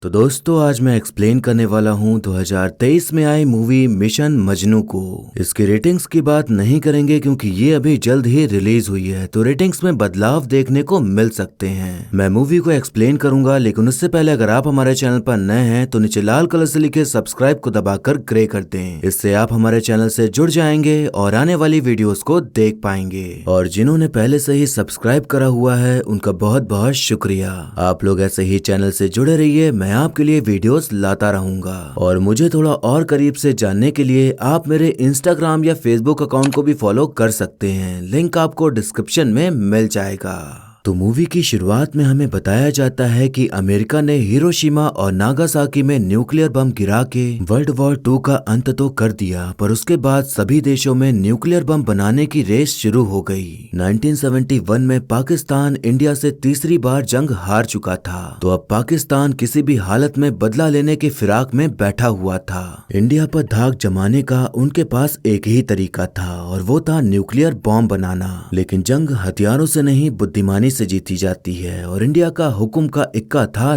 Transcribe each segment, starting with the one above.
तो दोस्तों आज मैं एक्सप्लेन करने वाला हूँ 2023 में आई मूवी मिशन मजनू को। इसकी रेटिंग्स की बात नहीं करेंगे क्योंकि ये अभी जल्द ही रिलीज हुई है, तो रेटिंग्स में बदलाव देखने को मिल सकते हैं। मैं मूवी को एक्सप्लेन करूंगा, लेकिन उससे पहले अगर आप हमारे चैनल पर नए हैं तो नीचे लाल कलर से लिखे सब्सक्राइब को दबाकर ग्रे कर दें। इससे आप हमारे चैनल से जुड़ जाएंगे और आने वाली वीडियोस को देख पाएंगे। और जिन्होंने पहले से ही सब्सक्राइब करा हुआ है उनका बहुत बहुत शुक्रिया। आप लोग ऐसे ही चैनल से जुड़े रहिए, मैं आपके लिए वीडियोस लाता रहूंगा। और मुझे थोड़ा और करीब से जानने के लिए आप मेरे इंस्टाग्राम या फेसबुक अकाउंट को भी फॉलो कर सकते हैं, लिंक आपको डिस्क्रिप्शन में मिल जाएगा। तो मूवी की शुरुआत में हमें बताया जाता है कि अमेरिका ने हिरोशिमा और नागासाकी में न्यूक्लियर बम गिरा के वर्ल्ड वॉर 2 का अंत तो कर दिया, पर उसके बाद सभी देशों में न्यूक्लियर बम बनाने की रेस शुरू हो गई। 1971 में पाकिस्तान इंडिया से तीसरी बार जंग हार चुका था, तो अब पाकिस्तान किसी भी हालत में बदला लेने के फिराक में बैठा हुआ था। इंडिया पर धाक जमाने का उनके पास एक ही तरीका था और वो था न्यूक्लियर बॉम्ब बनाना। लेकिन जंग हथियारों से नहीं बुद्धिमानी से जीती जाती है, और इंडिया का हुक्म का इक्का था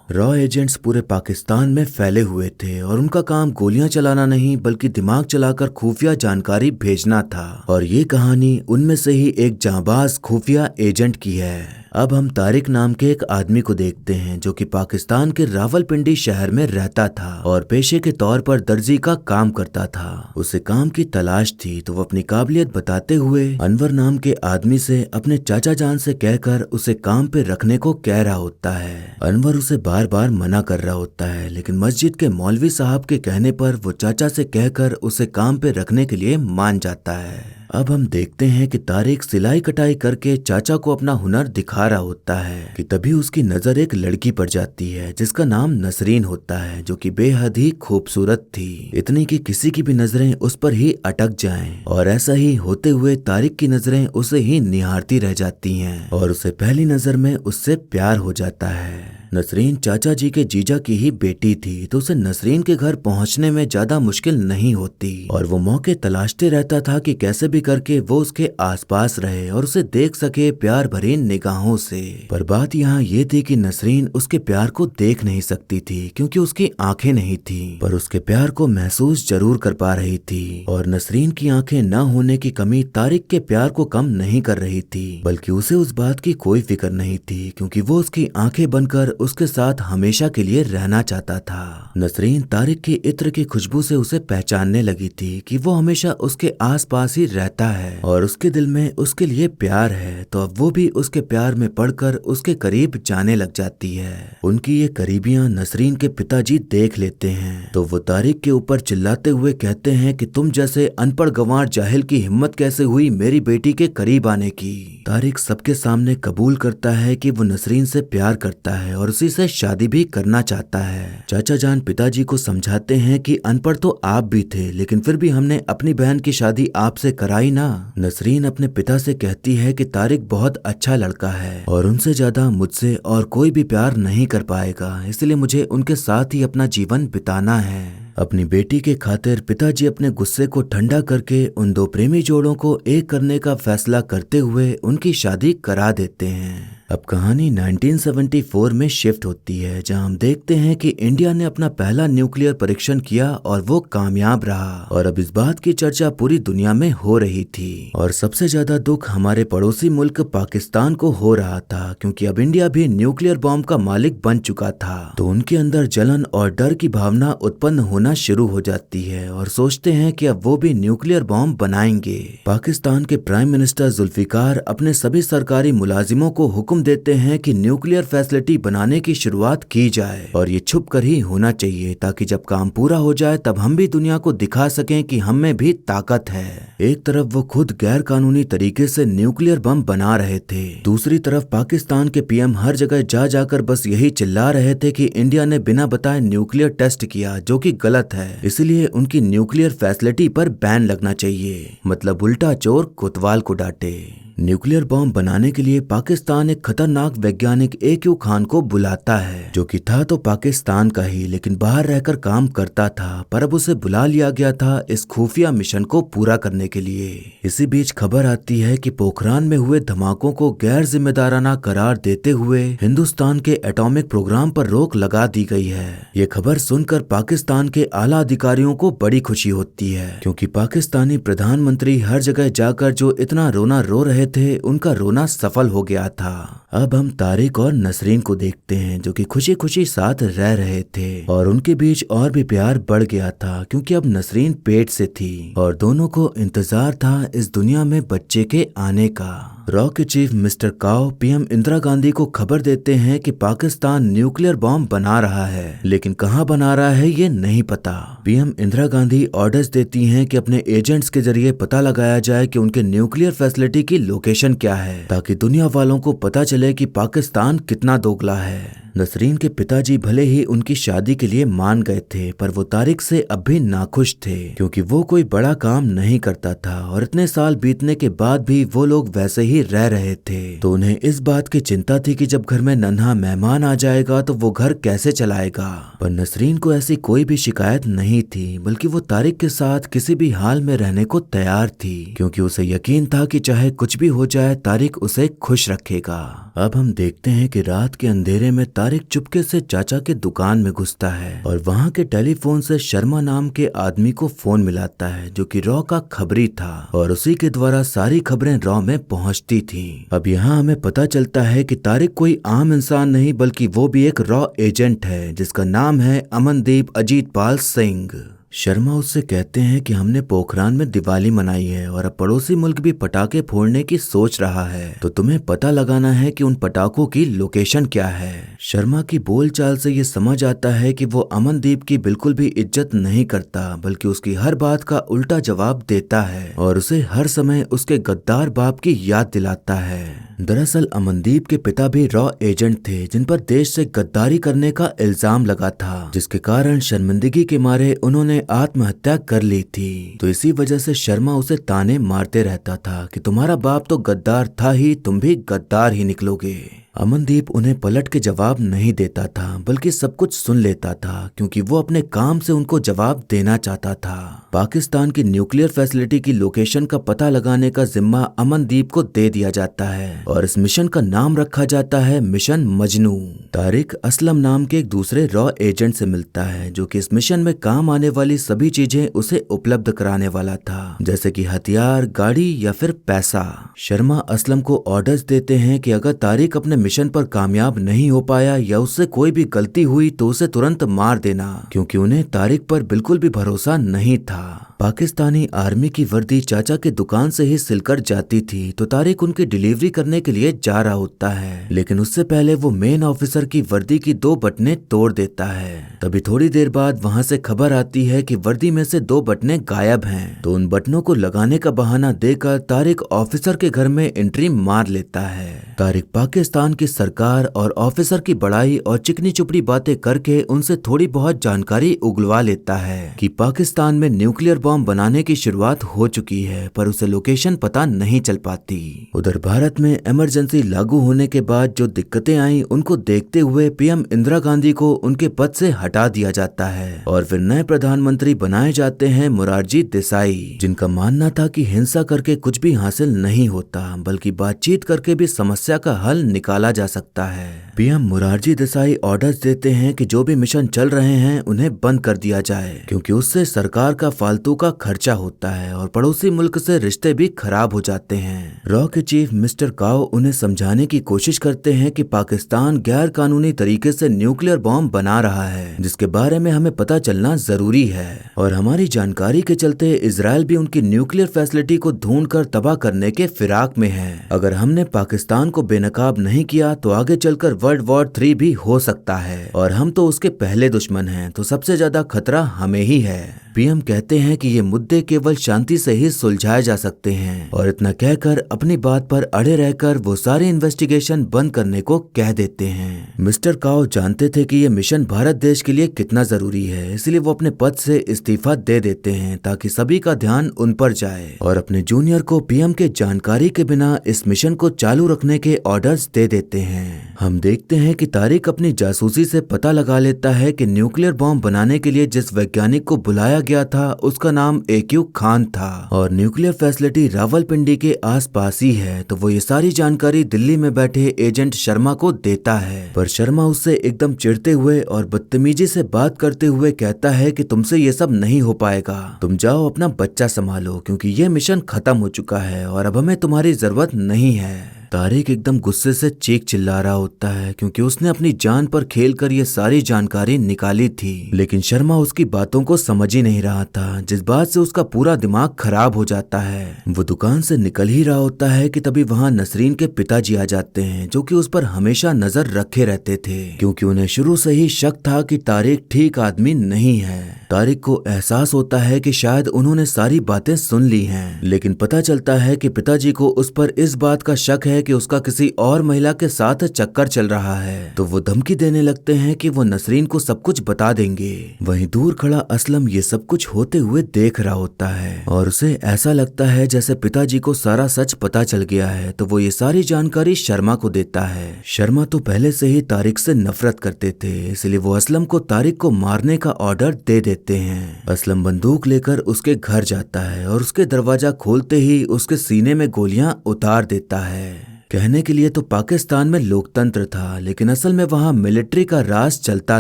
रॉ एजेंट्स पूरे पाकिस्तान में फैले हुए थे और उनका काम गोलियां चलाना नहीं बल्कि दिमाग चलाकर खुफिया जानकारी भेजना था। और ये कहानी उनमें से ही एक जांबाज खुफिया एजेंट की है। अब हम तारिक नाम के एक आदमी को देखते हैं जो कि पाकिस्तान के रावलपिंडी शहर में रहता था और पेशे के तौर पर दर्जी का काम करता था। उसे काम की तलाश थी, तो वो अपनी काबिलियत बताते हुए अनवर नाम के आदमी से अपने चाचा जान से कहकर उसे काम पे रखने को कह रहा होता है। अनवर उसे बार बार मना कर रहा होता है, लेकिन मस्जिद के मौलवी साहब के कहने पर वो चाचा से कहकर उसे काम पे रखने के लिए मान जाता है। अब हम देखते हैं कि तारिक सिलाई कटाई करके चाचा को अपना हुनर दिखा रहा होता है कि तभी उसकी नजर एक लड़की पर जाती है जिसका नाम नसरीन होता है, जो कि बेहद ही खूबसूरत थी, इतनी कि किसी की भी नजरें उस पर ही अटक जाएं। और ऐसा ही होते हुए तारिक की नजरें उसे ही निहारती रह जाती हैं और उसे पहली नजर में उससे प्यार हो जाता है। नसरीन चाचा जी के जीजा की ही बेटी थी, तो उसे नसरीन के घर पहुंचने में ज्यादा मुश्किल नहीं होती और वो मौके तलाशते रहता था कि कैसे भी करके वो उसके आसपास रहे और उसे देख सके प्यार भरी निगाहों से। पर बात यहाँ ये थी कि नसरीन उसके प्यार को देख नहीं सकती थी क्योंकि उसकी आंखें नहीं थी, पर उसके प्यार को महसूस जरूर कर पा रही थी। और नसरीन की आंखें न होने की कमी तारिक के प्यार को कम नहीं कर रही थी, बल्कि उसे उस बात की कोई फिक्र नहीं थी क्योंकि वो उसकी आंखें बनकर उसके साथ हमेशा के लिए रहना चाहता था। नसरीन तारिक की इत्र की खुशबू से उसे पहचानने लगी थी कि वो हमेशा उसके आसपास ही रहता है और उसके दिल में उसके लिए प्यार है, तो अब वो भी उसके प्यार में पड़कर उसके करीब जाने लग जाती है। उनकी ये करीबियां नसरीन के पिताजी देख लेते हैं, तो वो तारिक के ऊपर चिल्लाते हुए कहते हैं कि तुम जैसे अनपढ़ गंवार जाहिल की हिम्मत कैसे हुई मेरी बेटी के करीब आने की। तारिक सबके सामने कबूल करता है कि वो नसरीन से प्यार करता है और उसी से शादी भी करना चाहता है। चाचा जान पिताजी को समझाते हैं कि अनपढ़ तो आप भी थे, लेकिन फिर भी हमने अपनी बहन की शादी आपसे कराई ना। नसरीन अपने पिता से कहती है कि तारिक बहुत अच्छा लड़का है और उनसे ज्यादा मुझसे और कोई भी प्यार नहीं कर पाएगा, इसलिए मुझे उनके साथ ही अपना जीवन बिताना है। अपनी बेटी के खातिर पिताजी अपने गुस्से को ठंडा करके उन दो प्रेमी जोड़ों को एक करने का फैसला करते हुए उनकी शादी करा देते हैं। अब कहानी 1974 में शिफ्ट होती है, जहां हम देखते हैं कि इंडिया ने अपना पहला न्यूक्लियर परीक्षण किया और वो कामयाब रहा। और अब इस बात की चर्चा पूरी दुनिया में हो रही थी और सबसे ज्यादा दुख हमारे पड़ोसी मुल्क पाकिस्तान को हो रहा था, क्योंकि अब इंडिया भी न्यूक्लियर बॉम्ब का मालिक बन चुका था। तो उनके अंदर जलन और डर की भावना उत्पन्न होना शुरू हो जाती है और सोचते हैं कि अब वो भी न्यूक्लियर बॉम्ब बनाएंगे। पाकिस्तान के प्राइम मिनिस्टर जुल्फिकार अपने सभी सरकारी मुलाजिमों को हुक्म देते हैं कि न्यूक्लियर फैसिलिटी बनाने की शुरुआत की जाए और ये छुप कर ही होना चाहिए, ताकि जब काम पूरा हो जाए तब हम भी दुनिया को दिखा सकें कि हम में भी ताकत है। एक तरफ वो खुद गैर कानूनी तरीके से न्यूक्लियर बम बना रहे थे, दूसरी तरफ पाकिस्तान के पीएम हर जगह जा जाकर बस यही चिल्ला रहे थे कि इंडिया ने बिना बताए न्यूक्लियर टेस्ट किया, जो कि गलत है, इसलिए उनकी न्यूक्लियर फैसिलिटी पर बैन लगना चाहिए। मतलब उल्टा चोर कोतवाल को डांटे। न्यूक्लियर बॉम्ब बनाने के लिए पाकिस्तान एक खतरनाक वैज्ञानिक AQ खान को बुलाता है, जो कि था तो पाकिस्तान का ही लेकिन बाहर रहकर काम करता था, पर अब उसे बुला लिया गया था इस खुफिया मिशन को पूरा करने के लिए। इसी बीच खबर आती है कि पोखरान में हुए धमाकों को गैर जिम्मेदाराना करार देते हुए हिंदुस्तान के एटॉमिक प्रोग्राम पर रोक लगा दी गई है। ये खबर सुनकर पाकिस्तान के आला अधिकारियों को बड़ी खुशी होती है, क्योंकि पाकिस्तानी प्रधानमंत्री हर जगह जाकर जो इतना रोना रो रहे थे उनका रोना सफल हो गया था। अब हम तारिक और नसरीन को देखते हैं, जो कि खुशी खुशी साथ रह रहे थे और उनके बीच और भी प्यार बढ़ गया था, क्योंकि अब नसरीन पेट से थी और दोनों को इंतजार था इस दुनिया में बच्चे के आने का। रॉ के चीफ मिस्टर काओ PM इंदिरा गांधी को खबर देते हैं कि पाकिस्तान न्यूक्लियर बॉम्ब बना रहा है, लेकिन कहाँ बना रहा है ये नहीं पता। PM इंदिरा गांधी ऑर्डर्स देती हैं कि अपने एजेंट्स के जरिए पता लगाया जाए कि उनके न्यूक्लियर फैसिलिटी की लोकेशन क्या है, ताकि दुनिया वालों को पता चले कि पाकिस्तान कितना दोगला है। नसरीन के पिताजी भले ही उनकी शादी के लिए मान गए थे, पर वो तारिक से अब भी नाखुश थे, क्योंकि वो कोई बड़ा काम नहीं करता था और इतने साल बीतने के बाद भी वो लोग वैसे ही रह रहे थे। तो उन्हें इस बात की चिंता थी कि जब घर में नन्हा मेहमान आ जाएगा तो वो घर कैसे चलाएगा। पर नसरीन को ऐसी कोई भी शिकायत नहीं थी, बल्कि वो तारिक के साथ किसी भी हाल में रहने को तैयार थी, क्योंकि उसे यकीन था कि चाहे कुछ भी हो जाए तारिक उसे खुश रखेगा। अब हम देखते हैं कि रात के अंधेरे में तारिक चुपके से चाचा के दुकान में घुसता है और वहाँ के टेलीफोन से शर्मा नाम के आदमी को फोन मिलाता है, जो कि रॉ का खबरी था और उसी के द्वारा सारी खबरें रॉ में पहुँचती थी। अब यहाँ हमें पता चलता है कि तारिक कोई आम इंसान नहीं, बल्कि वो भी एक रॉ एजेंट है, जिसका नाम है अमनदीप अजीतपाल सिंह। शर्मा उससे कहते हैं कि हमने पोखरान में दिवाली मनाई है और अब पड़ोसी मुल्क भी पटाखे फोड़ने की सोच रहा है, तो तुम्हें पता लगाना है कि उन पटाखों की लोकेशन क्या है। शर्मा की बोलचाल से ये समझ आता है कि वो अमनदीप की बिल्कुल भी इज्जत नहीं करता, बल्कि उसकी हर बात का उल्टा जवाब देता है और उसे हर समय उसके गद्दार बाप की याद दिलाता है। दरअसल अमनदीप के पिता भी रॉ एजेंट थे, जिन पर देश से गद्दारी करने का इल्जाम लगा था, जिसके कारण शर्मिंदगी के मारे उन्होंने आत्महत्या कर ली थी। तो इसी वजह से शर्मा उसे ताने मारते रहता था कि तुम्हारा बाप तो गद्दार था ही, तुम भी गद्दार ही निकलोगे। अमनदीप उन्हें पलट के जवाब नहीं देता था, बल्कि सब कुछ सुन लेता था, क्योंकि वो अपने काम से उनको जवाब देना चाहता था। पाकिस्तान की न्यूक्लियर फैसिलिटी की लोकेशन का पता लगाने का जिम्मा अमनदीप को दे दिया जाता है और इस मिशन का नाम रखा जाता है मिशन मजनू। तारिक असलम नाम के एक दूसरे रॉ एजेंट से मिलता है, जो कि इस मिशन में काम आने वाली सभी चीजें उसे उपलब्ध कराने वाला था, जैसे कि हथियार, गाड़ी या फिर पैसा। शर्मा असलम को ऑर्डर्स देते हैं कि अगर तारिक अपने मिशन पर कामयाब नहीं हो पाया या उससे कोई भी गलती हुई तो उसे तुरंत मार देना, क्योंकि उन्हें तारिक पर बिल्कुल भी भरोसा नहीं था। पाकिस्तानी आर्मी की वर्दी चाचा के दुकान से ही सिलकर जाती थी, तो तारिक उनकी डिलीवरी करने के लिए जा रहा होता है, लेकिन उससे पहले वो मेन ऑफिसर की वर्दी की 2 बटनें तोड़ देता है। तभी थोड़ी देर बाद वहाँ से खबर आती है कि वर्दी में से 2 बटनें गायब हैं, तो उन बटनों को लगाने का बहाना देकर तारिक ऑफिसर के घर में एंट्री मार लेता है। तारिक पाकिस्तान की सरकार और ऑफिसर की बड़ाई और चिकनी चुपड़ी बातें करके उनसे थोड़ी बहुत जानकारी उगलवा लेता है कि पाकिस्तान में न्यूक्लियर बॉम्ब बनाने की शुरुआत हो चुकी है, पर उसे लोकेशन पता नहीं चल पाती। उधर भारत में इमरजेंसी लागू होने के बाद जो दिक्कतें आई, उनको देखते हुए PM इंदिरा गांधी को उनके पद से हटा दिया जाता है और फिर नए प्रधानमंत्री बनाए जाते हैं मोरारजी देसाई, जिनका मानना था कि हिंसा करके कुछ भी हासिल नहीं होता, बल्कि बातचीत करके भी समस्या का हल निकाला जा सकता है। PM मोरारजी देसाई ऑर्डर्स देते हैं कि जो भी मिशन चल रहे हैं उन्हें बंद कर दिया जाए, क्योंकि उससे सरकार का फालतू का खर्चा होता है और पड़ोसी मुल्क से रिश्ते भी खराब हो जाते हैं। रॉ के चीफ मिस्टर काओ उन्हें समझाने की कोशिश करते हैं कि पाकिस्तान गैर कानूनी तरीके से न्यूक्लियर बॉम्ब बना रहा है, जिसके बारे में हमें पता चलना जरूरी है, और हमारी जानकारी के चलते इजराइल भी उनकी न्यूक्लियर फैसिलिटी को ढूंढकर तबाह करने के फिराक में है। अगर हमने पाकिस्तान को बेनकाब नहीं किया तो आगे चलकर वर्ल्ड वॉर 3 भी हो सकता है, और हम तो उसके पहले दुश्मन हैं, तो सबसे ज्यादा खतरा हमें ही है। पीएम कहते हैं कि ये मुद्दे केवल शांति से ही सुलझाए जा सकते हैं और इतना कहकर अपनी बात पर अड़े रहकर वो सारी इन्वेस्टिगेशन बंद करने को कह देते हैं। मिस्टर काओ जानते थे कि ये मिशन भारत देश के लिए कितना जरूरी है, इसलिए वो अपने पद से इस्तीफा दे देते हैं ताकि सभी का ध्यान उन पर जाए और अपने जूनियर को पीएम के जानकारी के बिना इस मिशन को चालू रखने के ऑर्डर्स दे देते हैं। हम देखते हैं कि तारिक अपनी जासूसी से पता लगा लेता है कि न्यूक्लियर बॉम्ब बनाने के लिए जिस वैज्ञानिक को बुलाया गया था उसका नाम AQ खान था और न्यूक्लियर फैसिलिटी रावलपिंडी के आसपास ही है। तो वो ये सारी जानकारी दिल्ली में बैठे एजेंट शर्मा को देता है, पर शर्मा उससे एकदम चिढ़ते हुए और बदतमीजी से बात करते हुए कहता है कि तुमसे ये सब नहीं हो पाएगा, तुम जाओ अपना बच्चा संभालो क्योंकि ये मिशन खत्म हो चुका है और अब हमें तुम्हारी जरूरत नहीं है। तारिक एकदम गुस्से से चीख चिल्ला रहा होता है क्योंकि उसने अपनी जान पर खेलकर ये सारी जानकारी निकाली थी, लेकिन शर्मा उसकी बातों को समझ ही नहीं रहा था, जिस बात से उसका पूरा दिमाग खराब हो जाता है। वो दुकान से निकल ही रहा होता है कि तभी वहाँ नसरीन के पिताजी आ जाते हैं जो कि उस पर हमेशा नजर रखे रहते थे क्योंकि उन्हें शुरू से ही शक था कि तारिक ठीक आदमी नहीं है। तारिक को एहसास होता है कि शायद उन्होंने सारी बातें सुन ली हैं, लेकिन पता चलता है कि पिताजी को उस पर इस बात का शक है कि उसका किसी और महिला के साथ चक्कर चल रहा है। तो वो धमकी देने लगते हैं कि वो नसरीन को सब कुछ बता देंगे। वहीं दूर खड़ा असलम ये सब कुछ होते हुए देख रहा होता है और उसे ऐसा लगता है जैसे पिताजी को सारा सच पता चल गया है। तो वो ये सारी जानकारी शर्मा को देता है। शर्मा तो पहले से ही तारिक से नफरत करते थे, इसलिए वो असलम को तारिक को मारने का ऑर्डर दे देते हैं। असलम बंदूक लेकर उसके घर जाता है और उसके दरवाजा खोलते ही उसके सीने में गोलियां उतार देता है। कहने के लिए तो पाकिस्तान में लोकतंत्र था, लेकिन असल में वहाँ मिलिट्री का राज चलता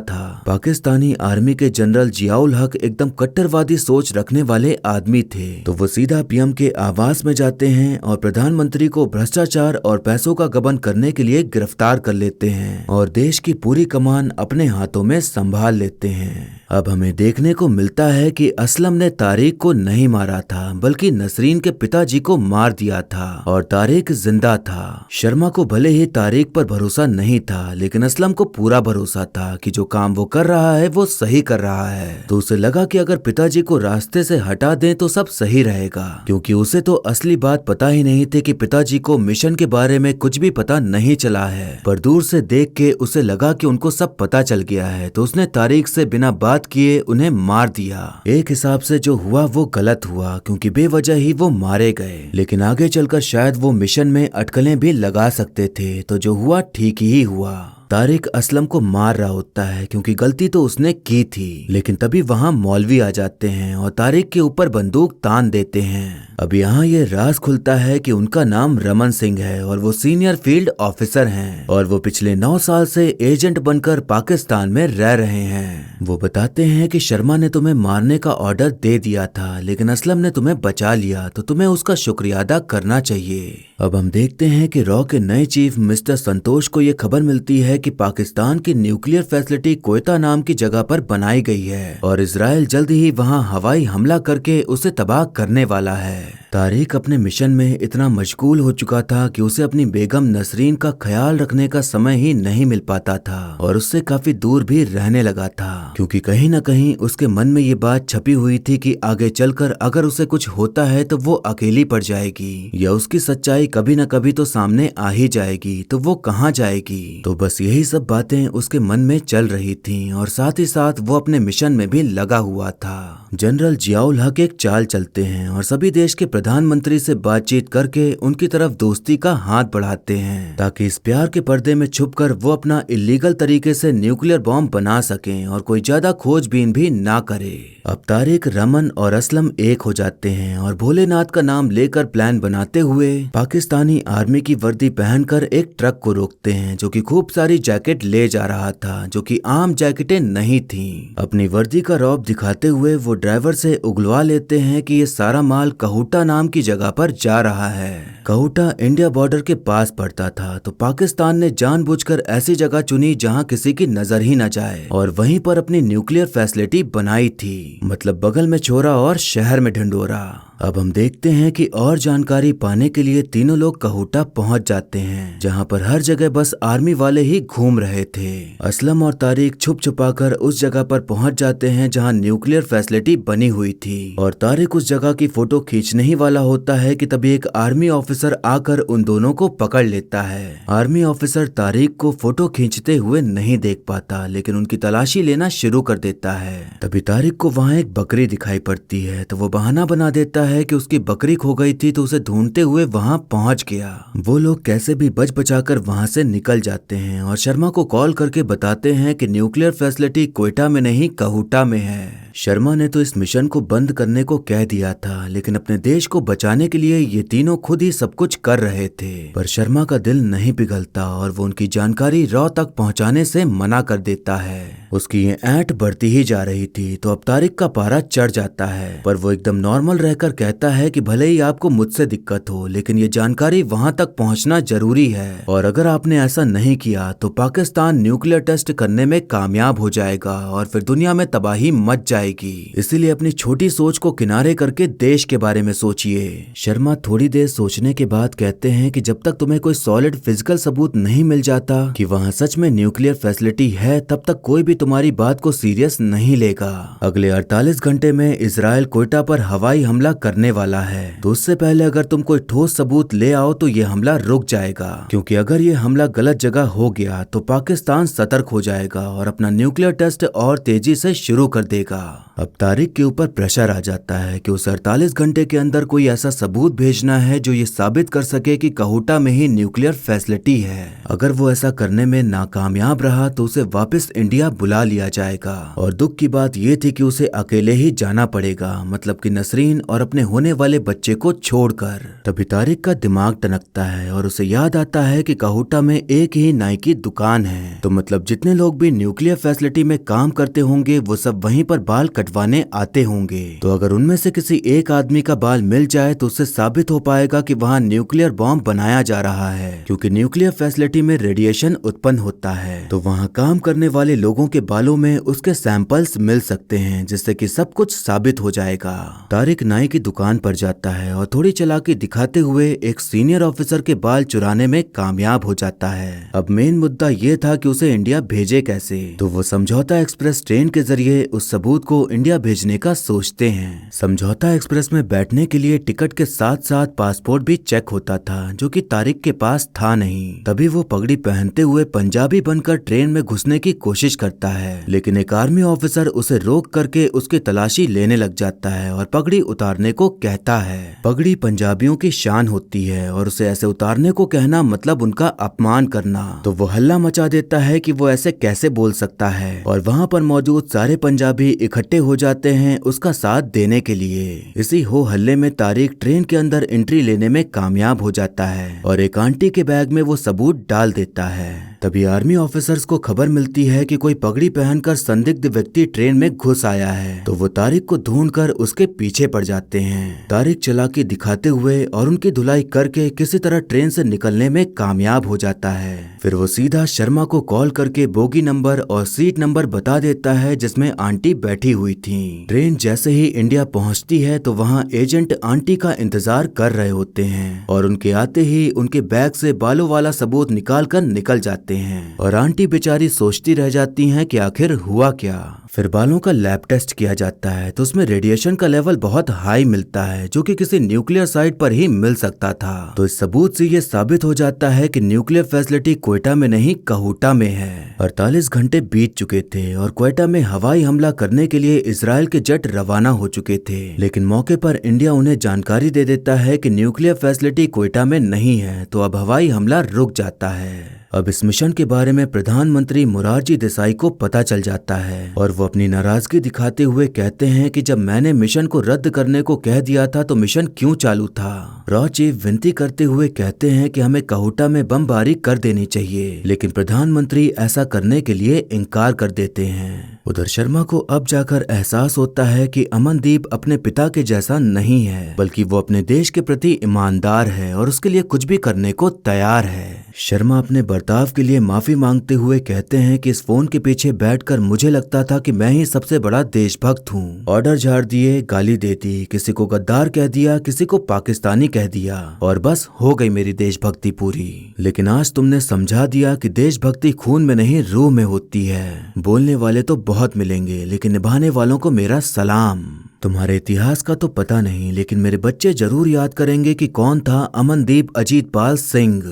था। पाकिस्तानी आर्मी के जनरल जियाउल हक एकदम कट्टरवादी सोच रखने वाले आदमी थे। तो वो सीधा पीएम के आवास में जाते हैं और प्रधानमंत्री को भ्रष्टाचार और पैसों का गबन करने के लिए गिरफ्तार कर लेते हैं और देश की पूरी कमान अपने हाथों में संभाल लेते हैं। अब हमें देखने को मिलता है कि असलम ने तारिक को नहीं मारा था, बल्कि नसरीन के पिताजी को मार दिया था और तारिक जिंदा था। शर्मा को भले ही तारिक पर भरोसा नहीं था, लेकिन असलम को पूरा भरोसा था कि जो काम वो कर रहा है वो सही कर रहा है। तो उसे लगा कि अगर पिताजी को रास्ते से हटा दें तो सब सही रहेगा, क्योंकि उसे तो असली बात पता ही नहीं थी कि पिताजी को मिशन के बारे में कुछ भी पता नहीं चला है। पर दूर से देख के उसे लगा कि उनको सब पता चल गया है, तो उसने तारिक से बिना बात किए उन्हें मार दिया। एक हिसाब से जो हुआ वो गलत हुआ, क्योंकि बेवजह ही वो मारे गए, लेकिन आगे चलकर शायद वो मिशन में अटकलें भी लगा सकते थे। तो जो हुआ ठीक ही हुआ। तारिक असलम को मार रहा होता है क्योंकि गलती तो उसने की थी, लेकिन तभी वहाँ मौलवी आ जाते हैं और तारिक के ऊपर बंदूक तान देते हैं। अब यहाँ ये राज खुलता है कि उनका नाम रमन सिंह है और वो सीनियर फील्ड ऑफिसर हैं और वो पिछले 9 साल से एजेंट बनकर पाकिस्तान में रह रहे हैं। वो बताते हैं कि शर्मा ने तुम्हें मारने का ऑर्डर दे दिया था, लेकिन असलम ने तुम्हें बचा लिया, तो तुम्हें उसका शुक्रिया अदा करना चाहिए। अब हम देखते हैं कि रॉ के नए चीफ मिस्टर संतोष को ये खबर मिलती है कि पाकिस्तान की न्यूक्लियर फैसिलिटी कोयटा नाम की जगह पर बनाई गई है और इजराइल जल्द ही वहां हवाई हमला करके उसे तबाह करने वाला है। तारिक अपने मिशन में इतना मशगूल हो चुका था कि उसे अपनी बेगम नसरीन का ख्याल रखने का समय ही नहीं मिल पाता था और उससे काफी दूर भी रहने लगा था, क्योंकि कहीं न कहीं उसके मन में ये बात छपी हुई थी कि आगे चलकर अगर उसे कुछ होता है तो वो अकेली पड़ जाएगी या उसकी सच्चाई कभी न कभी तो सामने आ ही जाएगी, तो वो कहाँ जाएगी। तो बस यही सब बातें उसके मन में चल रही थीं और साथ ही साथ वो अपने मिशन में भी लगा हुआ था। जनरल जियाउल हक एक चाल चलते हैं और सभी देश के प्रधानमंत्री से बातचीत करके उनकी तरफ दोस्ती का हाथ बढ़ाते हैं, ताकि इस प्यार के पर्दे में छुपकर वो अपना इलीगल तरीके से न्यूक्लियर बॉम्ब बना सकें और कोई ज्यादा खोजबीन भी ना करे। अब तारिक, रमन और असलम एक हो जाते हैं और भोलेनाथ का नाम लेकर प्लान बनाते हुए पाकिस्तानी आर्मी की वर्दी पहनकर एक ट्रक को रोकते हैं जो कि खूब सारी जैकेट ले जा रहा था, जो कि आम जैकेटें नहीं थीं। अपनी वर्दी का रौब दिखाते हुए वो ड्राइवर से उगलवा लेते हैं कि ये सारा माल कहूटा नाम की जगह पर जा रहा है। कहूटा इंडिया बॉर्डर के पास पड़ता था, तो पाकिस्तान ने जानबूझकर ऐसी जगह चुनी जहां किसी की नजर ही न जाए और वहीं पर अपनी न्यूक्लियर फैसिलिटी बनाई थी, मतलब बगल में छोरा और शहर में ढिंडोरा। अब हम देखते हैं कि और जानकारी पाने के लिए तीनों लोग कहूटा पहुंच जाते हैं, जहां पर हर जगह बस आर्मी वाले ही घूम रहे थे। असलम और तारिक छुप छुपाकर उस जगह पर पहुंच जाते हैं जहां न्यूक्लियर फैसिलिटी बनी हुई थी, और तारिक उस जगह की फोटो खींचने ही वाला होता है कि तभी एक आर्मी ऑफिसर आकर उन दोनों को पकड़ लेता है। आर्मी ऑफिसर तारिक को फोटो खींचते हुए नहीं देख पाता, लेकिन उनकी तलाशी लेना शुरू कर देता है। तभी तारिक को वहाँ एक बकरी दिखाई पड़ती है, तो वो बहाना बना देता है कि उसकी बकरी खो गई थी, तो उसे ढूंढते हुए वहाँ पहुँच गया। वो लोग कैसे भी बच बचाकर वहाँ से निकल जाते हैं और शर्मा को कॉल करके बताते हैं कि न्यूक्लियर फैसिलिटी क्वेटा में नहीं कहूटा में है। शर्मा ने तो इस मिशन को बंद करने को कह दिया था, लेकिन अपने देश को बचाने के लिए ये तीनों खुद ही सब कुछ कर रहे थे। पर शर्मा का दिल नहीं पिघलता और वो उनकी जानकारी रॉ तक पहुंचाने से मना कर देता है। उसकी ये ऐंठ बढ़ती ही जा रही थी, तो अब तारिक का पारा चढ़ जाता है, पर वो एकदम नॉर्मल रहकर कहता है कि भले ही आपको मुझसे दिक्कत हो, लेकिन ये जानकारी वहां तक पहुंचना जरूरी है, और अगर आपने ऐसा नहीं किया तो पाकिस्तान न्यूक्लियर टेस्ट करने में कामयाब हो जाएगा और फिर दुनिया में तबाही मच जाएगी। इसीलिए अपनी छोटी सोच को किनारे करके देश के बारे में सोचिए। शर्मा थोड़ी देर सोचने के बाद कहते हैं कि जब तक तुम्हें कोई सॉलिड फिजिकल सबूत नहीं मिल जाता कि वहाँ सच में न्यूक्लियर फैसिलिटी है, तब तक कोई भी तुम्हारी बात को सीरियस नहीं लेगा। अगले 48 घंटे में इजराइल क्वेटा पर हवाई हमला करने वाला है, तो उससे पहले अगर तुम कोई ठोस सबूत ले आओ तो ये हमला रुक जाएगा, क्योंकि अगर ये हमला गलत जगह हो गया तो पाकिस्तान सतर्क हो जाएगा और अपना न्यूक्लियर टेस्ट और तेजी से शुरू कर देगा। अब तारिक के ऊपर प्रेशर आ जाता है कि उसे 48 घंटे के अंदर कोई ऐसा सबूत भेजना है जो ये साबित कर सके कि कहूटा में ही न्यूक्लियर फैसिलिटी है। अगर वो ऐसा करने में नाकामयाब रहा तो उसे वापस इंडिया बुला लिया जाएगा, और दुख की बात ये थी कि उसे अकेले ही जाना पड़ेगा, मतलब कि नसरीन और अपने होने वाले बच्चे को छोड़कर। तभी तारिक का दिमाग टनकता है और उसे याद आता है कि कहूटा में एक ही नाई की दुकान है, तो मतलब जितने लोग भी न्यूक्लियर फैसिलिटी में काम करते होंगे वो सब वहीं पर बाल कटवाने आते होंगे। तो अगर उनमें से किसी एक आदमी का बाल मिल जाए तो उससे साबित हो पाएगा कि वहाँ न्यूक्लियर बॉम्ब बनाया जा रहा है, क्योंकि न्यूक्लियर फैसिलिटी में रेडिएशन उत्पन्न होता है, तो वहाँ काम करने वाले लोगों के बालों में उसके सैंपल्स मिल सकते हैं, जिससे कि सब कुछ साबित हो जाएगा। तारिक नाई की दुकान पर जाता है और थोड़ी चालाकी दिखाते हुए एक सीनियर ऑफिसर के बाल चुराने में कामयाब हो जाता है। अब मेन मुद्दा ये था कि उसे इंडिया भेजे कैसे, तो वो समझौता एक्सप्रेस ट्रेन के जरिए उस सबूत को इंडिया भेजने का सोचते हैं। समझौता एक्सप्रेस में बैठने के लिए टिकट के साथ साथ पासपोर्ट भी चेक होता था, जो कि तारिक के पास था नहीं। तभी वो पगड़ी पहनते हुए पंजाबी बनकर ट्रेन में घुसने की कोशिश करता है, लेकिन एक आर्मी ऑफिसर उसे रोक करके उसकी तलाशी लेने लग जाता है और पगड़ी उतारने को कहता है। पगड़ी पंजाबियों की शान होती है और उसे ऐसे उतारने को कहना मतलब उनका अपमान करना, तो वो हल्ला मचा देता है कि वो ऐसे कैसे बोल सकता है, और वहाँ पर मौजूद सारे पंजाबी इकट्ठे हो जाते हैं उसका साथ देने के लिए। इसी हो हल्ले में तारिक ट्रेन के अंदर एंट्री लेने में कामयाब हो जाता है और एक आंटी के बैग में वो सबूत डाल देता है। तभी आर्मी ऑफिसर्स को खबर मिलती है कि कोई पगड़ी पहनकर संदिग्ध व्यक्ति ट्रेन में घुस आया है, तो वो तारिक को ढूंढकर उसके पीछे पड़ जाते हैं। तारिक चालाकी दिखाते हुए और उनकी धुलाई करके किसी तरह ट्रेन से निकलने में कामयाब हो जाता है। फिर वो सीधा शर्मा को कॉल करके बोगी नंबर और सीट नंबर बता देता है जिसमें आंटी बैठी हुई थी। ट्रेन जैसे ही इंडिया पहुंचती है तो वहाँ एजेंट आंटी का इंतजार कर रहे होते हैं, और उनके आते ही उनके बैग से बालों वाला सबूत निकाल कर निकल जाते हैं, और आंटी बेचारी सोचती रह जाती हैं कि आखिर हुआ क्या। फिर बालों का लैब टेस्ट किया जाता है तो उसमें रेडिएशन का लेवल बहुत हाई मिलता है, जो कि किसी न्यूक्लियर साइट पर ही मिल सकता था। तो इस सबूत से ये साबित हो जाता है कि न्यूक्लियर फैसिलिटी क्वेटा में नहीं कहूटा में है। 48 घंटे बीत चुके थे और क्वेटा में हवाई हमला करने के लिए इजराइल के जेट रवाना हो चुके थे, लेकिन मौके पर इंडिया उन्हें जानकारी दे देता है कि न्यूक्लियर फैसिलिटी क्वेटा में नहीं है, तो अब हवाई हमला रुक जाता है। अब इस मिशन के बारे में प्रधानमंत्री मोरारजी देसाई को पता चल जाता है और वो अपनी नाराजगी दिखाते हुए कहते हैं कि जब मैंने मिशन को रद्द करने को कह दिया था तो मिशन क्यों चालू था। रॉ चीफ विनती करते हुए कहते हैं कि हमें कहूटा में बमबारी कर देनी चाहिए, लेकिन प्रधानमंत्री ऐसा करने के लिए इनकार कर देते हैं। उधर शर्मा को अब जाकर एहसास होता है कि अमनदीप अपने पिता के जैसा नहीं है, बल्कि वो अपने देश के प्रति ईमानदार है और उसके लिए कुछ भी करने को तैयार है। शर्मा अपने बर्ताव के लिए माफी मांगते हुए कहते हैं कि इस फोन के पीछे बैठकर मुझे लगता था कि मैं ही सबसे बड़ा देशभक्त हूँ। ऑर्डर झाड़ दिए, गाली दे दी, किसी को गद्दार कह दिया, किसी को पाकिस्तानी कह दिया और बस हो गई मेरी देशभक्ति पूरी। लेकिन आज तुमने समझा दिया कि देशभक्ति खून में नहीं रूह में होती है। बोलने वाले तो बहुत मिलेंगे लेकिन निभाने वालों को मेरा सलाम। तुम्हारे इतिहास का तो पता नहीं लेकिन मेरे बच्चे जरूर याद करेंगे कि कौन था अमनदीप अजीतपाल सिंह।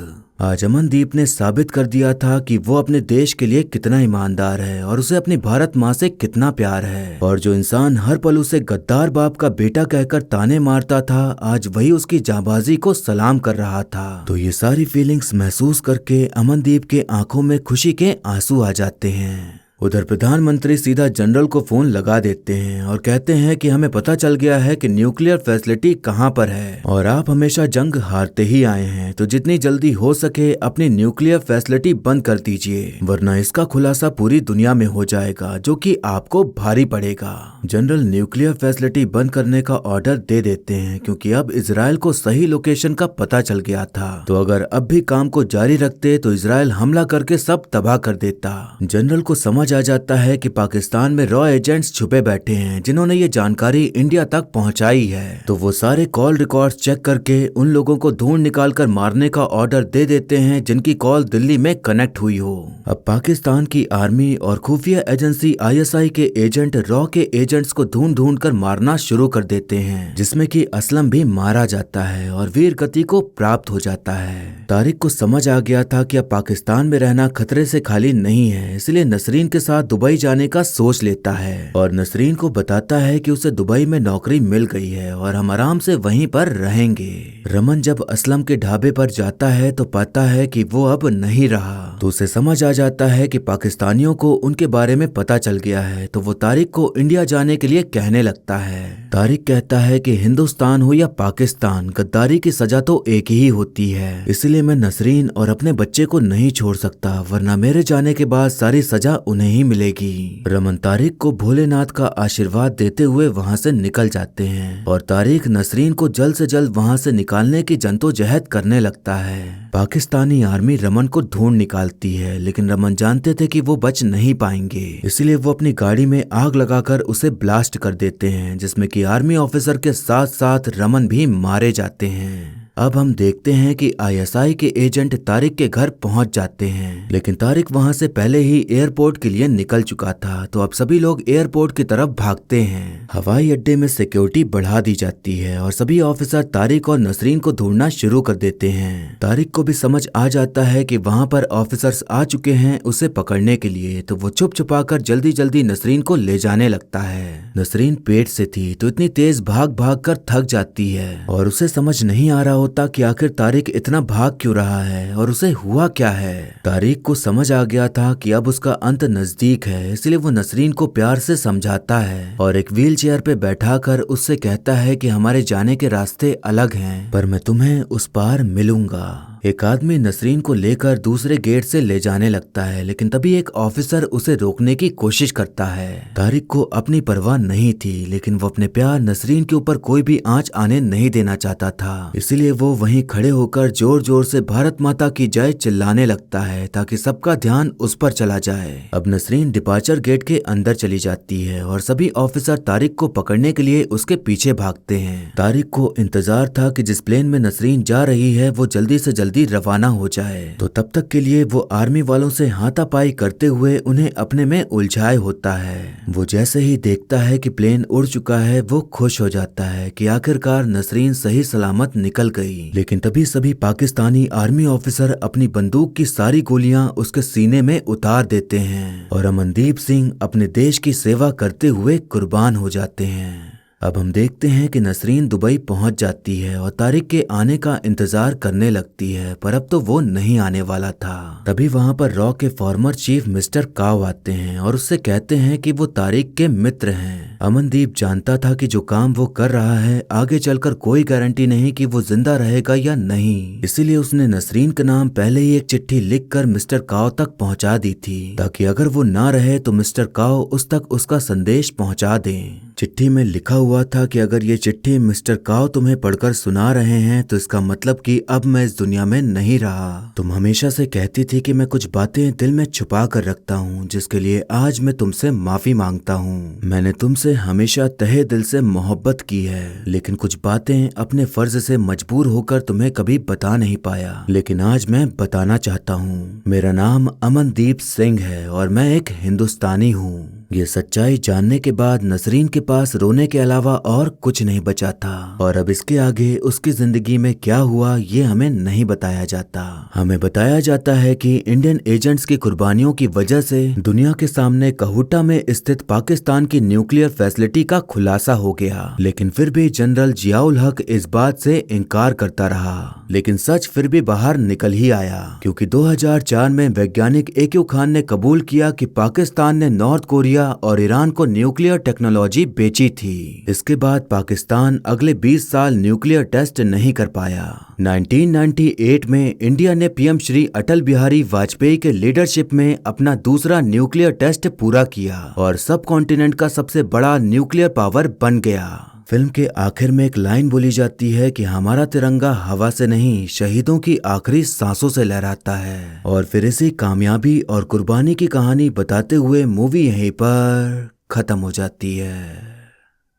आज अमनदीप ने साबित कर दिया था कि वो अपने देश के लिए कितना ईमानदार है और उसे अपनी भारत माँ से कितना प्यार है। और जो इंसान हर पल उसे गद्दार बाप का बेटा कहकर ताने मारता था, आज वही उसकी जांबाजी को सलाम कर रहा था। तो ये सारी फीलिंग्स महसूस करके अमनदीप के आंखों में खुशी के आंसू आ जाते हैं। उधर प्रधानमंत्री सीधा जनरल को फोन लगा देते हैं और कहते हैं कि हमें पता चल गया है कि न्यूक्लियर फैसिलिटी कहाँ पर है और आप हमेशा जंग हारते ही आए हैं, तो जितनी जल्दी हो सके अपनी न्यूक्लियर फैसिलिटी बंद कर दीजिए, वरना इसका खुलासा पूरी दुनिया में हो जाएगा जो कि आपको भारी पड़ेगा। जनरल न्यूक्लियर फैसिलिटी बंद करने का ऑर्डर दे देते हैं क्योंकि अब इजराइल को सही लोकेशन का पता चल गया था। तो अगर अब भी काम को जारी रखते तो इजराइल हमला करके सब तबाह कर देता। जनरल को समझ आ जाता है कि पाकिस्तान में रॉ एजेंट्स छुपे बैठे हैं जिन्होंने ये जानकारी इंडिया तक पहुंचाई है। तो वो सारे कॉल रिकॉर्ड्स चेक करके उन लोगों को ढूंढ निकाल कर मारने का ऑर्डर दे देते हैं जिनकी कॉल दिल्ली में कनेक्ट हुई हो। अब पाकिस्तान की आर्मी और खुफिया एजेंसी ISI के एजेंट रॉ के एजेंट्स को ढूंढ ढूंढ कर मारना शुरू कर देते हैं, जिसमें कि असलम भी मारा जाता है और वीर गति को प्राप्त हो जाता है। तारिक को समझ आ गया था कि अब पाकिस्तान में रहना खतरे से खाली नहीं है, इसलिए नसरीन के साथ दुबई जाने का सोच लेता है और नसरीन को बताता है कि उसे दुबई में नौकरी मिल गई है और हम आराम से वहीं पर रहेंगे। रमन जब असलम के ढाबे पर जाता है तो पाता है कि वो अब नहीं रहा, तो उसे समझ आ जाता है कि पाकिस्तानियों को उनके बारे में पता चल गया है। तो वो तारिक को इंडिया जाने के लिए कहने लगता है। तारिक कहता है कि हिंदुस्तान हो या पाकिस्तान, गद्दारी की सजा तो एक ही होती है, इसलिए मैं नसरीन और अपने बच्चे को नहीं छोड़ सकता, वरना मेरे जाने के बाद सारी सजा उन्हें ही मिलेगी। रमन तारिक को भोलेनाथ का आशीर्वाद देते हुए वहाँ से निकल जाते हैं और तारिक नसरीन को जल्द से जल्द वहाँ से निकालने की जद्दोजहद करने लगता है। पाकिस्तानी आर्मी रमन को ढूंढ निकालती है लेकिन रमन जानते थे कि वो बच नहीं पाएंगे, इसलिए वो अपनी गाड़ी में आग लगाकर उसे ब्लास्ट कर देते हैं, जिसमें कि आर्मी ऑफिसर के साथ साथ रमन भी मारे जाते हैं। अब हम देखते हैं कि ISI के एजेंट तारिक के घर पहुंच जाते हैं, लेकिन तारिक वहां से पहले ही एयरपोर्ट के लिए निकल चुका था। तो अब सभी लोग एयरपोर्ट की तरफ भागते हैं। हवाई अड्डे में सिक्योरिटी बढ़ा दी जाती है और सभी ऑफिसर तारिक और नसरीन को ढूंढना शुरू कर देते हैं। तारिक को भी समझ आ जाता है कि वहां पर ऑफिसर्स आ चुके हैं उसे पकड़ने के लिए, तो वो छुप छुपाकर जल्दी जल्दी नसरीन को ले जाने लगता है। नसरीन पेट से थी तो इतनी तेज भाग भाग कर थक जाती है और उसे समझ नहीं आ रहा होता कि आखिर तारिक इतना भाग क्यों रहा है और उसे हुआ क्या है। तारिक को समझ आ गया था कि अब उसका अंत नजदीक है, इसलिए वो नसरीन को प्यार से समझाता है और एक व्हील चेयर पे बैठाकर उससे कहता है कि हमारे जाने के रास्ते अलग हैं, पर मैं तुम्हें उस पार मिलूंगा। एक आदमी नसरीन को लेकर दूसरे गेट से ले जाने लगता है, लेकिन तभी एक ऑफिसर उसे रोकने की कोशिश करता है। तारिक को अपनी परवाह नहीं थी, लेकिन वो अपने प्यार नसरीन के ऊपर कोई भी आंच आने नहीं देना चाहता था, इसलिए वो वहीं खड़े होकर जोर जोर से भारत माता की जय चिल्लाने लगता है ताकि सबका ध्यान उस पर चला जाए। अब नसरीन डिपार्चर गेट के अंदर चली जाती है और सभी ऑफिसर तारिक को पकड़ने के लिए उसके पीछे भागते हैं। तारिक को इंतजार था कि जिस प्लेन में नसरीन जा रही है वो जल्दी से जल्दी रवाना हो जाए, तो तब तक के लिए वो आर्मी वालों से हाथापाई करते हुए उन्हें अपने में उलझाए होता है। वो जैसे ही देखता है कि प्लेन उड़ चुका है वो खुश हो जाता है कि आखिरकार नसरीन सही सलामत निकल गई। लेकिन तभी सभी पाकिस्तानी आर्मी ऑफिसर अपनी बंदूक की सारी गोलियां उसके सीने में उतार देते हैं और अमनदीप सिंह अपने देश की सेवा करते हुए कुर्बान हो जाते हैं। अब हम देखते हैं कि नसरीन दुबई पहुंच जाती है और तारिक के आने का इंतजार करने लगती है, पर अब तो वो नहीं आने वाला था। तभी वहां पर रॉ के फॉर्मर चीफ मिस्टर काव आते हैं और उससे कहते हैं कि वो तारिक के मित्र हैं। अमनदीप जानता था कि जो काम वो कर रहा है आगे चलकर कोई गारंटी नहीं कि वो जिंदा रहेगा या नहीं, इसीलिए उसने नसरीन के नाम पहले ही एक चिट्ठी लिखकर मिस्टर काव तक पहुंचा दी थी, ताकि अगर वो ना रहे तो मिस्टर काव उस तक उसका संदेश पहुंचा दें। चिट्ठी में लिखा हुआ हुआ था कि अगर ये चिट्ठी मिस्टर काव तुम्हें पढ़कर सुना रहे हैं तो इसका मतलब कि अब मैं इस दुनिया में नहीं रहा। तुम हमेशा से कहती थी कि मैं कुछ बातें दिल में छुपा कर रखता हूँ, जिसके लिए आज मैं तुमसे माफी मांगता हूँ। मैंने तुमसे हमेशा तहे दिल से मोहब्बत की है, लेकिन कुछ बातें अपने फर्ज से मजबूर होकर तुम्हें कभी बता नहीं पाया, लेकिन आज मैं बताना चाहता हूँ। मेरा नाम अमनदीप सिंह है और मैं एक हिंदुस्तानी हूँ। ये सच्चाई जानने के बाद नसरीन के पास रोने के अलावा और कुछ नहीं बचा था, और अब इसके आगे उसकी जिंदगी में क्या हुआ ये हमें नहीं बताया जाता। हमें बताया जाता है कि इंडियन एजेंट्स की कुर्बानियों की वजह से दुनिया के सामने कहूटा में स्थित पाकिस्तान की न्यूक्लियर फैसिलिटी का खुलासा हो गया, लेकिन फिर भी जनरल जियाउल हक इस बात से इनकार करता रहा। लेकिन सच फिर भी बाहर निकल ही आया, क्योंकि 2004 में वैज्ञानिक AQ खान ने कबूल किया कि पाकिस्तान ने नॉर्थ कोरिया और ईरान को न्यूक्लियर टेक्नोलॉजी बेची थी। इसके बाद पाकिस्तान अगले 20 साल न्यूक्लियर टेस्ट नहीं कर पाया। 1998 में इंडिया ने PM श्री अटल बिहारी वाजपेयी के लीडरशिप में अपना दूसरा न्यूक्लियर टेस्ट पूरा किया और सब कॉन्टिनेंट का सबसे बड़ा न्यूक्लियर पावर बन गया। फिल्म के आखिर में एक लाइन बोली जाती है कि हमारा तिरंगा हवा से नहीं, शहीदों की आखिरी सांसों से लहराता है। और फिर इसी कामयाबी और कुर्बानी की कहानी बताते हुए मूवी यहीं पर खत्म हो जाती है।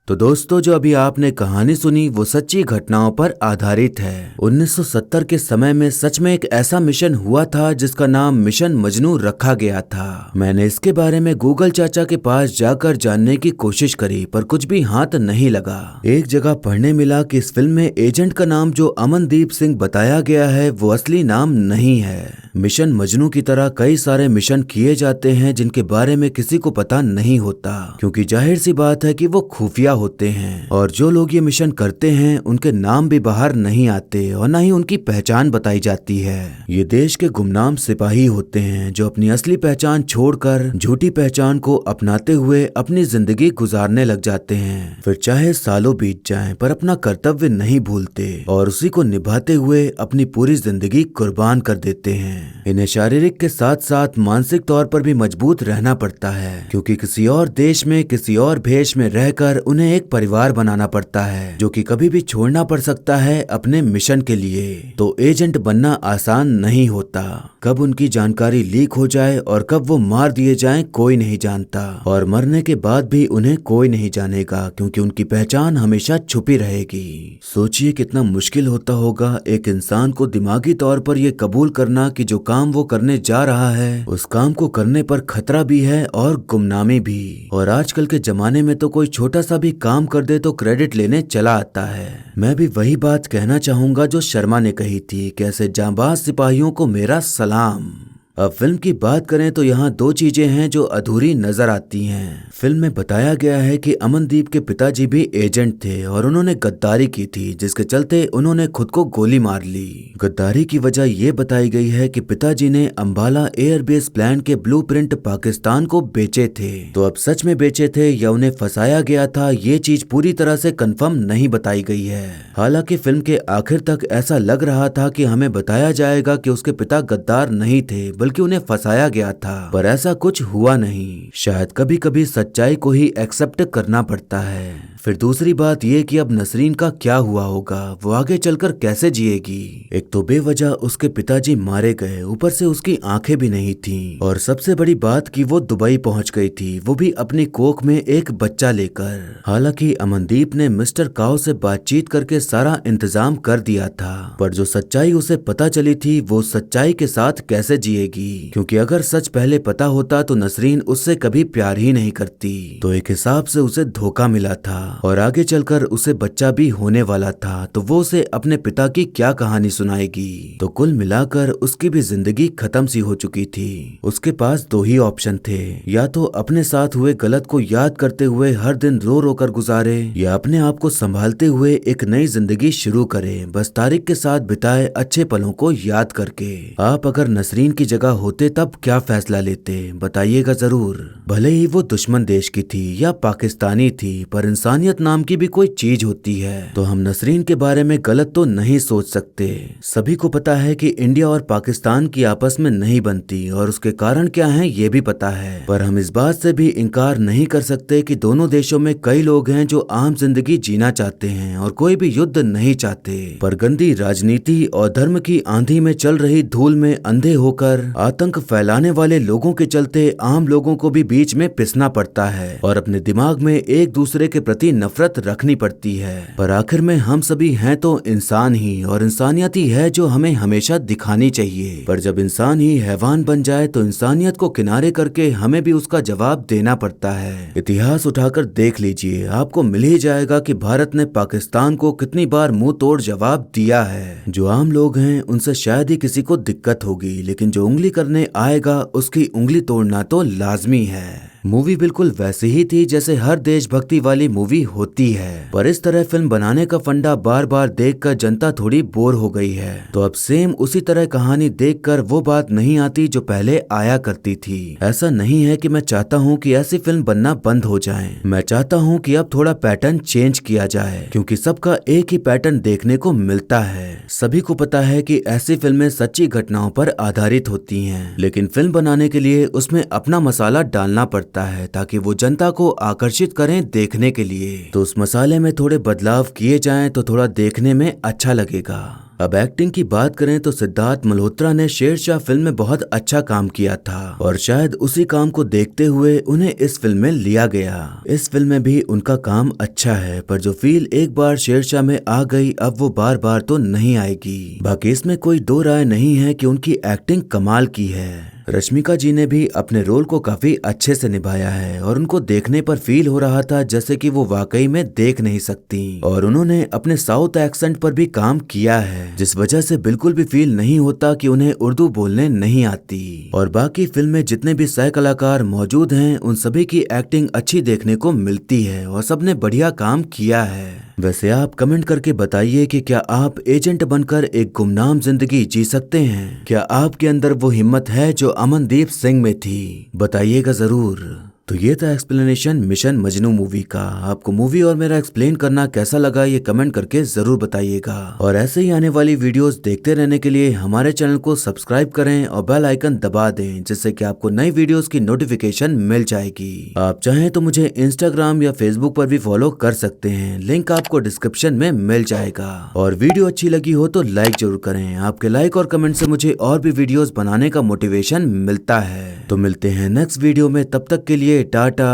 तो दोस्तों, जो अभी आपने कहानी सुनी वो सच्ची घटनाओं पर आधारित है। 1970 के समय में सच में एक ऐसा मिशन हुआ था जिसका नाम मिशन मजनू रखा गया था। मैंने इसके बारे में गूगल चाचा के पास जाकर जानने की कोशिश करी, पर कुछ भी हाथ नहीं लगा। एक जगह पढ़ने मिला कि इस फिल्म में एजेंट का नाम जो अमनदीप सिंह बताया गया है वो असली नाम नहीं है। मिशन मजनू की तरह कई सारे मिशन किए जाते हैं जिनके बारे में किसी को पता नहीं होता, क्योंकि जाहिर सी बात है कि वो खुफिया होते हैं, और जो लोग ये मिशन करते हैं उनके नाम भी बाहर नहीं आते और न ही उनकी पहचान बताई जाती है। ये देश के गुमनाम सिपाही होते हैं जो अपनी असली पहचान छोड़कर झूठी पहचान को अपनाते हुए अपनी जिंदगी गुजारने लग जाते हैं। फिर चाहे सालों बीत जाएं पर अपना कर्तव्य नहीं भूलते और उसी को निभाते हुए अपनी पूरी जिंदगी कुर्बान कर देते हैं। इन्हें शारीरिक के साथ साथ मानसिक तौर पर भी मजबूत रहना पड़ता है, क्योंकि किसी और देश में किसी और भेष में रहकर उन्हें एक परिवार बनाना पड़ता है जो कि कभी भी छोड़ना पड़ सकता है अपने मिशन के लिए। तो एजेंट बनना आसान नहीं होता। कब उनकी जानकारी लीक हो जाए और कब वो मार दिए जाएं कोई नहीं जानता, और मरने के बाद भी उन्हें कोई नहीं जानेगा, क्योंकि उनकी पहचान हमेशा छुपी रहेगी। सोचिए कितना मुश्किल होता होगा एक इंसान को दिमागी तौर पर यह कबूल करना कि जो काम वो करने जा रहा है उस काम को करने पर खतरा भी है और गुमनामी भी। और आजकल के जमाने में तो कोई छोटा सा भी काम कर दे तो क्रेडिट लेने चला आता है। मैं भी वही बात कहना चाहूंगा जो शर्मा ने कही थी, कैसे जांबाज सिपाहियों को मेरा सलाम। अब फिल्म की बात करें तो यहाँ दो चीजें हैं जो अधूरी नजर आती हैं। फिल्म में बताया गया है कि अमनदीप के पिताजी भी एजेंट थे और उन्होंने गद्दारी की थी, जिसके चलते उन्होंने खुद को गोली मार ली। गद्दारी की वजह ये बताई गई है कि पिताजी ने अंबाला एयरबेस प्लान के ब्लूप्रिंट पाकिस्तान को बेचे थे। तो अब सच में बेचे थे या उन्हें फंसाया गया था, ये चीज पूरी तरह से कंफर्म नहीं बताई गई है। हालांकि फिल्म के आखिर तक ऐसा लग रहा था कि हमें बताया जाएगा कि उसके पिता गद्दार नहीं थे बल्कि उन्हें फंसाया गया था, पर ऐसा कुछ हुआ नहीं। शायद कभी कभी सच्चाई को ही एक्सेप्ट करना पड़ता है। फिर दूसरी बात ये कि अब नसरीन का क्या हुआ होगा, वो आगे चलकर कैसे जिएगी। एक तो बेवजह उसके पिताजी मारे गए, ऊपर से उसकी आंखें भी नहीं थीं, और सबसे बड़ी बात कि वो दुबई पहुंच गई थी, वो भी अपनी कोख में एक बच्चा लेकर। हालांकि अमनदीप ने मिस्टर काव से बातचीत करके सारा इंतजाम कर दिया था, पर जो सच्चाई उसे पता चली थी वो सच्चाई के साथ कैसे जिएगी, क्योंकि अगर सच पहले पता होता तो नसरीन उससे कभी प्यार ही नहीं करती। तो एक हिसाब से उसे धोखा मिला था और आगे चलकर उसे बच्चा भी होने वाला था, तो वो उसे अपने पिता की क्या कहानी सुनाएगी। तो कुल मिलाकर उसकी भी जिंदगी खत्म सी हो चुकी थी। उसके पास दो ही ऑप्शन थे, या तो अपने साथ हुए गलत को याद करते हुए हर दिन रो रो कर गुजारे, या अपने आप को संभालते हुए एक नई जिंदगी शुरू करे, बस तारिक के साथ बिताए अच्छे पलों को याद करके। आप अगर नसरीन की जगह जगह होते तब क्या फैसला लेते, बताइएगा जरूर। भले ही वो दुश्मन देश की थी या पाकिस्तानी थी, पर इंसानियत नाम की भी कोई चीज होती है। तो हम नसरीन के बारे में गलत तो नहीं सोच सकते। सभी को पता है कि इंडिया और पाकिस्तान की आपस में नहीं बनती और उसके कारण क्या हैं ये भी पता है, पर हम इस बात से भी इनकार नहीं कर सकते कि दोनों देशों में कई लोग हैं जो आम जिंदगी जीना चाहते हैं और कोई भी युद्ध नहीं चाहते, पर गंदी राजनीति और धर्म की आंधी में चल रही धूल में अंधे होकर आतंक फैलाने वाले लोगों के चलते आम लोगों को भी बीच में पिसना पड़ता है और अपने दिमाग में एक दूसरे के प्रति नफरत रखनी पड़ती है। पर आखिर में हम सभी हैं तो इंसान ही, और इंसानियत ही है जो हमें हमेशा दिखानी चाहिए। पर जब इंसान ही हैवान बन जाए तो इंसानियत को किनारे करके हमें भी उसका जवाब देना पड़ता है। इतिहास उठाकर देख लीजिए, आपको मिल ही जाएगा कि भारत ने पाकिस्तान को कितनी बार मुंह तोड़ जवाब दिया है। जो आम लोग हैं उनसे शायद ही किसी को दिक्कत होगी, लेकिन जो उंगली करने आएगा उसकी उंगली तोड़ना तो लाजमी है। मूवी बिल्कुल वैसी ही थी जैसे हर देशभक्ति वाली मूवी होती है, पर इस तरह फिल्म बनाने का फंडा बार बार देखकर जनता थोड़ी बोर हो गई है। तो अब सेम उसी तरह कहानी देखकर वो बात नहीं आती जो पहले आया करती थी। ऐसा नहीं है कि मैं चाहता हूँ कि ऐसी फिल्म बनना बंद हो जाए, मैं चाहता हूँ कि अब थोड़ा पैटर्न चेंज किया जाए, क्योंकि सबका एक ही पैटर्न देखने को मिलता है। सभी को पता है कि ऐसी फिल्में सच्ची घटनाओं पर आधारित होती हैं, लेकिन फिल्म बनाने के लिए उसमें अपना मसाला डालना पड़ता है ताकि वो जनता को आकर्षित करें देखने के लिए। तो उस मसाले में थोड़े बदलाव किए जाएं तो थोड़ा देखने में अच्छा लगेगा। अब एक्टिंग की बात करें तो सिद्धार्थ मल्होत्रा ने शेरशाह फिल्म में बहुत अच्छा काम किया था और शायद उसी काम को देखते हुए उन्हें इस फिल्म में लिया गया। इस फिल्म में भी उनका काम अच्छा है, पर जो फील एक बार शेरशाह में आ गई अब वो बार बार तो नहीं आएगी। बाकी इसमें कोई दो राय नहीं है कि उनकी एक्टिंग कमाल की है। रश्मिका जी ने भी अपने रोल को काफी अच्छे से निभाया है और उनको देखने पर फील हो रहा था जैसे कि वो वाकई में देख नहीं सकती, और उन्होंने अपने साउथ एक्सेंट पर भी काम किया है जिस वजह से बिल्कुल भी फील नहीं होता कि उन्हें उर्दू बोलने नहीं आती। और बाकी फिल्म में जितने भी सह कलाकार मौजूद हैं उन सभी की एक्टिंग अच्छी देखने को मिलती है और सबने बढ़िया काम किया है। वैसे आप कमेंट करके बताइए कि क्या आप एजेंट बनकर एक गुमनाम जिंदगी जी सकते हैं? क्या आपके अंदर वो हिम्मत है जो अमनदीप सिंह में थी? बताइएगा जरूर। तो ये था एक्सप्लेनेशन मिशन मजनू मूवी का। आपको मूवी और मेरा एक्सप्लेन करना कैसा लगा ये कमेंट करके जरूर बताइएगा, और ऐसे ही आने वाली वीडियोस देखते रहने के लिए हमारे चैनल को सब्सक्राइब करें और बेल आइकन दबा दें, जिससे कि आपको नई वीडियोस की नोटिफिकेशन मिल जाएगी। आप चाहें तो मुझे इंस्टाग्राम या फेसबुक पर भी फॉलो कर सकते हैं, लिंक आपको डिस्क्रिप्शन में मिल जाएगा। और वीडियो अच्छी लगी हो तो लाइक जरूर करें, आपके लाइक और कमेंट से मुझे और भी वीडियोस बनाने का मोटिवेशन मिलता है। तो मिलते हैं नेक्स्ट वीडियो में, तब तक के लिए टाटा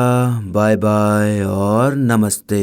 बाय बाय और नमस्ते।